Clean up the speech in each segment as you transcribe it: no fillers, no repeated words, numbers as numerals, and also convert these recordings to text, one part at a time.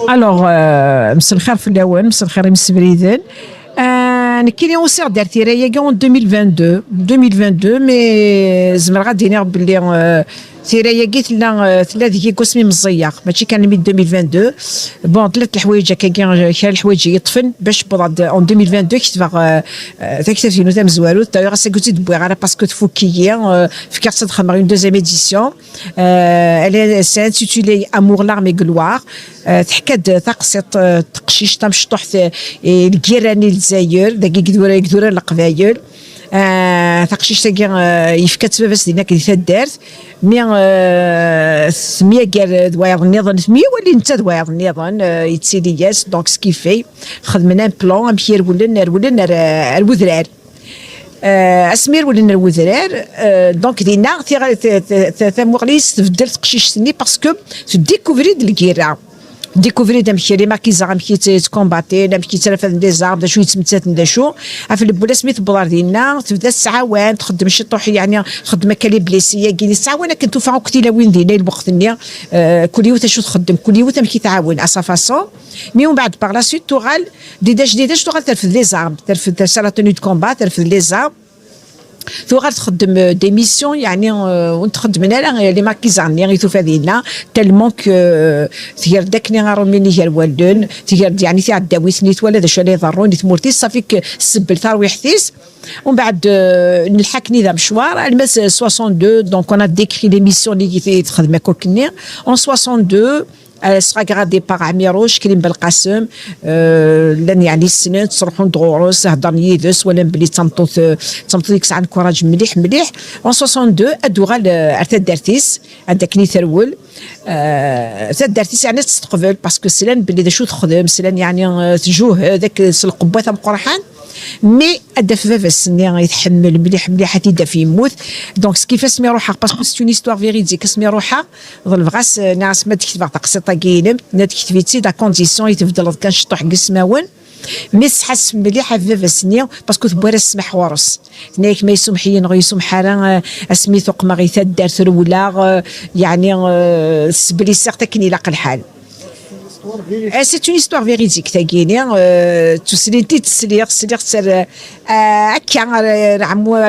الوغ مسا الخير في الاول، مسا الخير مس بريدان. انا كي نوصل دارت رايا كون 2022 مي زعما غادي نعرف بلي تيرايا قلت لنا ثلاثه قسمي مزيق ماشي كان من 2022 بون ثلاث الحوايج هكا كاين الحوايج يطفن باش بضاد اون 2022 كتبغى تكتب في نوتام زوالو دايوغ سا كنت تبوي على باسكو تفوكيه في كارت تخمر اون دوزيام اديسيون elle s'est intitulée Amour, larmes et gloire. تحكى تقصيط تقشيش تمشطوح الكيراني الجزائر داكي كدوره القبايل تقشيش تاكي يفكات بس دينا كي تدارت مي سميه قال دواير النظام سميه ولي انت دواير النظام يتسيلياس دونك سكيفي خدمنا ان بلان امشي ولا الوذرار اسمير ولا الوذرار دونك دينا ثمغليس تبدل تقشيش سني باسكو تديكوفري د الكيرا ديكوفري دامشي لي ماركيزا غامشي تكومباتي دامشي ترفد دي زارب دا شويه تمتات دا شو عارف البولا سميت بلار ديالنا تبدا الساعه تخدم شي طوح يعني خدمه كالي بليسيه كاين الساعه وانا كنت فا وقتي لا وين دينا الوقت نيا كل يوم شو تخدم كل يوم تمشي تعاون اسا فاسون مي ومن بعد باغ لا سويت توغال جديده توغال ترفد لي زارب ترفد سالا توني دو كومبا ترفد لي زارب ثوغا تخدم دي ميسيون يعني ونتخدم انا لي ماركيزان غيتو فادينا تالمون كو تير داكني غارو مني هي الوالدون تير يعني تاع الداويس نيت ولا داش لي ضروني تمورتي صافيك السبل ترويحتيس ومن بعد نلحقني ذا مشوار المس 62 دونك انا ديكري لي ميسيون اللي تخدم كوكني اون 62 سرا غادي باغ عميروش كريم بالقاسم لان يعني السنين تروحوا ندغوروس هضرني يدس ولا بلي تمطوط ديك الساعه كوراج مليح اون 62 ادوغال ارتاد دارتيس عندك ني ثرول تدارتيس يعني تستقبل باسكو سلان بلي دا شو تخدم سلان يعني تجوه ذاك القبه تاع مقرحان مي ادا فافا السني يتحمل مليح تيدا في يموت دونك كيفاش سمي روحها باسكو سي اون هيستوار فيريديك سمي روحها ظل فغاس ناس ما تكتب تقسيطه كاينم تكتبيتي دا كونديسيون يتفضل كان شطوح قسماون مي حس مليح فافا السني باسكو تبغي السمح ورس نايك ما يسمحين غي يسمح راه سميتو قمغيثات دارت رولا يعني سبلي سيغ كني لاق الحال. C'est une histoire véridique تاكيني تسليتي تسلير سر هكا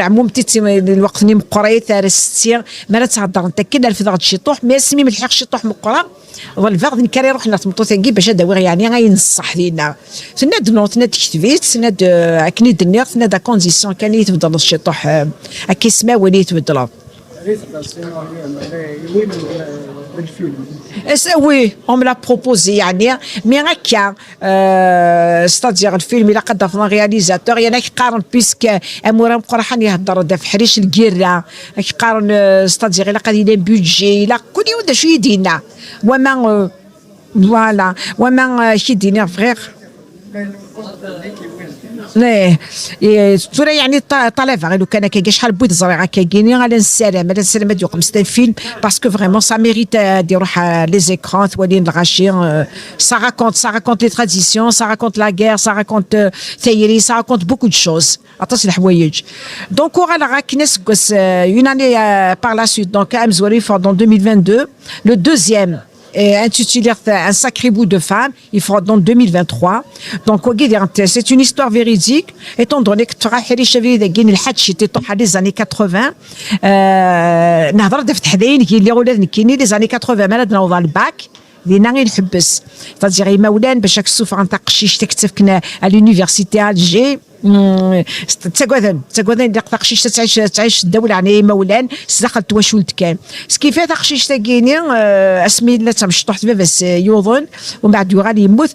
عمو متيتي الوقت ني مقري تاع ستي ما تهضر انت كي في ضغط شطوح ما سمي ملحق شطوح مقرا ظل فاغ نكري روحنا تمطو تاكي باش داوي يعني غينصح لينا سند نوت ند كتبيت سند اكني دنيا سند كونديسيون كان يتبدل الشطوح هكا سما ولي يتبدل Oui, on me l'a proposé يعني مي هكا ستادير الفيلم الا قد ضافنا رياليزاتور يعني كيقارن بيسك امورا مقرحان يهضر دا في حريش الكيرا كيقارن ستادير الا قد يدير بودجي لا كل يوم دا شو يدينا وما فوالا وما شي دينا فغير لا ترى يعني طلب غير كان كي شحال بغيت زريعه كاينين على السلام ديال قمص الفيلم باسكو فريمون سا ميريت يروح لي زيكران ولين الغاشي سا راكونت لي تراديسيون سا راكونت لا غير سا راكونت ثيري سا راكونت بوكو دو شوز عطاس الحوايج دونك ورا راك ناس اون اني بار لا سويت دونك ام زوري فور دون 2022 لو دوزيام intitulé Un sacré bout de femme, il fera dans 2023. Donc, c'est une histoire véridique, étant donné que tu as les années 80. نهضر دفت حدين اللي ولاد كاينين les années 80 مالنا نوض الباك لينا غير نحبس تاجي مولان باش السفره نتاع قشيش تكتفكنا على لونيفرسيتي الجي تسقوذن اللي قشيش تعيش الدوله يعني مولان دخلت واش ولد كان سكيفا قشيش تاكيني اسمي لا تمشطوح بس يوظن ومن بعد يغالي يموت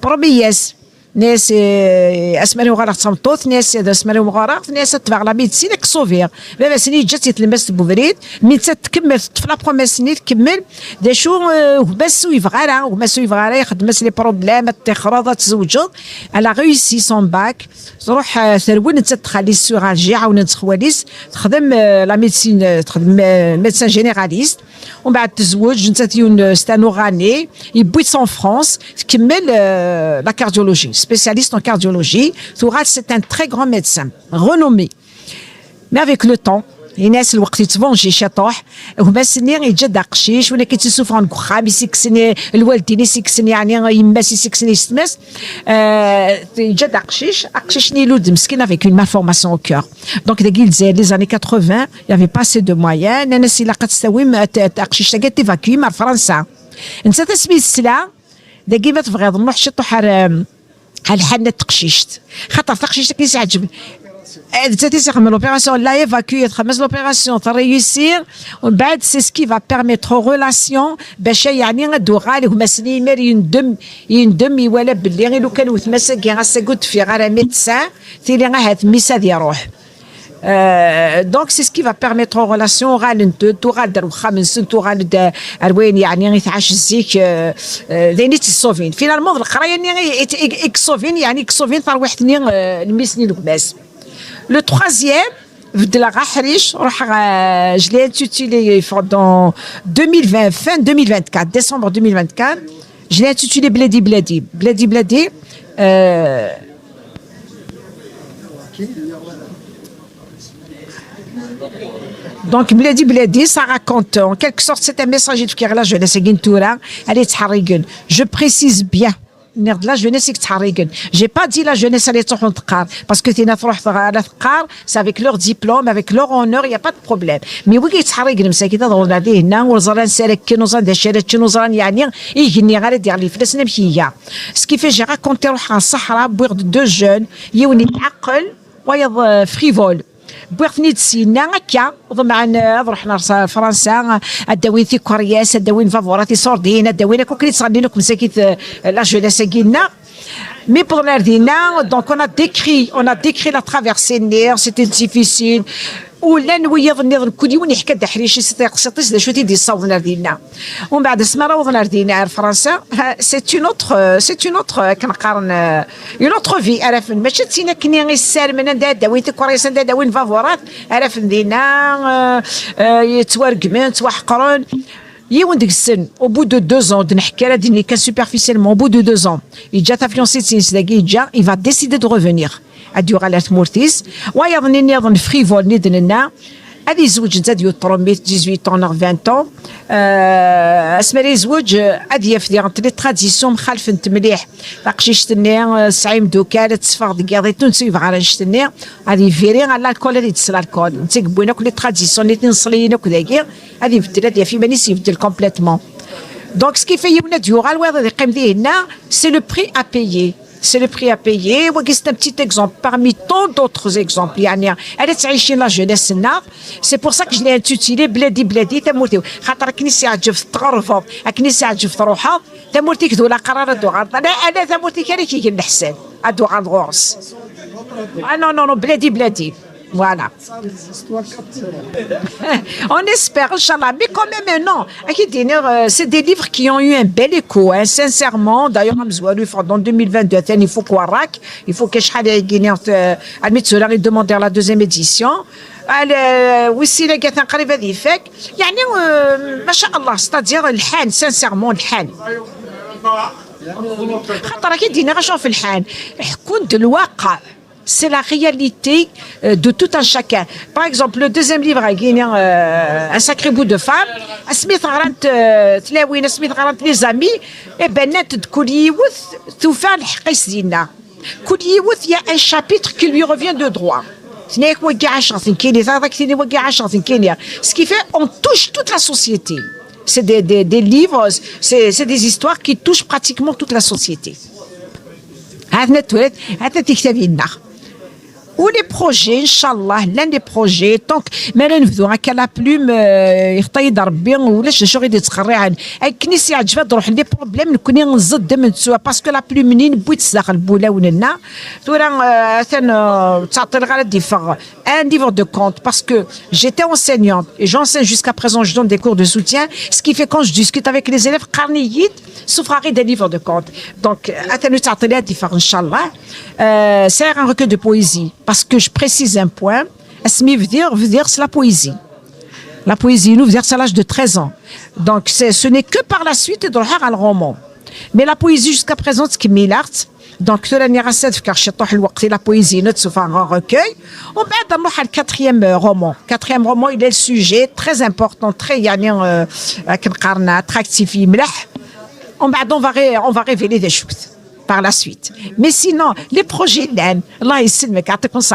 برومياس ناس اسمانو غارق تمطوط ناس اسمانو غارق ناس تبع لا ميديسين كسوفير بابا سني جات يتلمس بوفريد مي تكمل في لا بروميير سني تكمل دا شو بس يفغالا وما يفغالا يخدم لي بروبليم تخرض تزوجوا على ريوسي سون باك تروح ثروين تخلي السوراجي عاون تخواليس تخدم لا ميديسين تخدم ميدسان جينيراليست ومن بعد تزوج انت يون ستانو غاني يبويت سون فرانس تكمل لا كارديولوجي spécialiste en cardiologie. Thoural, c'est un très grand médecin, renommé. Mais avec le temps, الناس الوقت يتفونجي شطوح هما سني يتجد قشيش ولا كيتسوفون كخام يسكسني الوالدين يسكسني يعني يماس يسكسني يستمس يتجد قشيش نيلود مسكين avec une malformation au cœur donc les années 80 il y avait pas assez de moyens الناس اللي قد تستوي قشيش تاعي تيفاكوي مع فرنسا انت تسمي السلعه داكي ما تبغي نروح شطوح على الحنه تقشيشت خاطر تقشيشت كيسعجب l'opération l'a évacué l'opération va réussir c'est ce qui va permettre aux relations باش يعني ندوغا لهم مسني مري يندم ولا باللي لو كانوا تمسك غاسا قلت في غير ميدسان تيلي غا ميسا ديال روح donc c'est ce qui va permettre aux relations غادر خمس غادر وين يعني يتعاش الزيك لين تصوفين فينالمون القرايه يعني اكسوفين يعني اكسوفين تروح ثني المسني لكباس. Le troisième, de la Rahrish, je l'ai intitulé dans 2020, fin 2024, décembre 2024, je l'ai intitulé Bledi Bledi. Bledi Bledi, donc Bledi Bledi, ça raconte en quelque sorte, c'est un message de la jeunesse, je précise bien. De la jeunesse j'ai pas dit la jeunesse allait parce que c'est avec leur diplôme avec leur honneur il y a pas de problème mais oui يتحرق مساكين تضرب عليه هنا وزران سالك نوزان دشرت نوزان يعني يجني غير دير لي فلسنا بكيه سكيفي جي راكونتي روح على الصحراء بوغ دو جون يوني تعقل ويض فريفول بوغني تسينا هكا وضمعنا رحنا فرنسا اداوين كورياس اداوين فافوراتي سوردين اداوين كوكري تصغني لكم مساكيت لا جونيس كينا mais pour l'Ardina donc on a décrit la traversée Nir c'était difficile ولا نويض النظر كل يوم يحكي د حريشي سيتيقسطيس دا شو تيدي الصوت ناردينا ومن بعد اسمها روض ناردينا فرنسا سي اون اوتر كنقارن اون اوتر في عرف ماشي تينا كني غير السار من دا وين كوريس دا وين فافورات عرف دينا يتورقمن توحقرون يوم ديك السن au bout de 2 ans نحكي راه ديني كان سوبرفيسيلمون au bout de 2 ans il جا ta fiancée تسينس داكي جا il va décider de revenir اديوغالات مورتيس ويظنني يظن فريفول ندننا هذه يزوج نتا ديال 18 طون 20 طون اسمها لي زوج هذه في ديال لي تراديسيون مخالفين مليح باقشيش تني سعيم دوكال تصفر ديال تونسي فغار نشتني هذه فيري على الكول اللي تسلا الكول انت بوينا كل تراديسيون اللي تنصلينا كذاكي هذه بدل هذه في مانيس يبدل كومبليتمون دونك سكي في يونا ديوغال وهذا اللي قيم هنا سي لو بري ا بايي c'est le prix à payer. C'est un petit exemple parmi tant d'autres exemples. Elle est عايشة la jeunesse là. C'est pour ça que je l'ai intitulé بلادي بلادي تمورتي. خاطر كني ساعة في تغرفوا، كني ساعة في تروحها تمورتي كذو لا قرار دوغار. أنا تمورتي كاري كي نحسن. أدوغار غورس. non بلادي بلادي. Voilà. On espère, Inch'Allah. Mais quand même, non. C'est des livres qui ont eu un bel écho, hein, sincèrement. D'ailleurs, dans 2022, il faut qu'on raque. Il faut que je fasse demander la deuxième édition. وسيله قالت قريبه ذي فك يعني ما شاء الله ستادير الحان سانسيرمون الحان خاطر كي دينا غنشوف الحان حكون الواقع. C'est la réalité de tout un chacun. Par exemple, le deuxième livre, Un sacré bout de femme, Smith Grant, Smith Grant, les amis, et Bennett de Kouliyouth, tout fait le Kouliyouth, il y a un chapitre qui lui revient de droit. Ce qui fait, on touche toute la société. C'est des livres, c'est des histoires qui touchent pratiquement toute la société. Ou les projets, Inch'Allah, l'un des projets, tant que ما نفذوا هكا لا بلوم يخطيد ربي ولاش شغل يتقري عن كنيسي عجبها تروح لي بروبليم نكوني نزد من سوا باسكو لا بلوم منين بويت تداخل بولاوننا تورا تعطي غير ديفغ un livre de compte parce que j'étais enseignante et j'enseigne jusqu'à présent, je donne des cours de soutien, ce qui fait quand je discute avec les élèves qarniyit souffrari des livres de compte. Donc Inch'Allah, c'est un recueil de poésie parce que je précise un point, Asmi veut dire c'est la poésie. La poésie, nous, veut dire c'est à l'âge de 13 ans. Donc ce n'est que par la suite de le roman. Mais la poésie jusqu'à présent, ce qui est l'art, دونك راني غاسات في كرشي طوح الوقت لا بويزي نتسوف ان ريكوي ومن بعد نروح على الكاتريام رومون كاتريام رومون الى السوجي تري امبورطون تري يعني كنقارنا اتراكتيفي مليح ومن بعد on va révéler des choses par la suite mais sinon les projets اللي الله يسلمك يعطيكم الصحة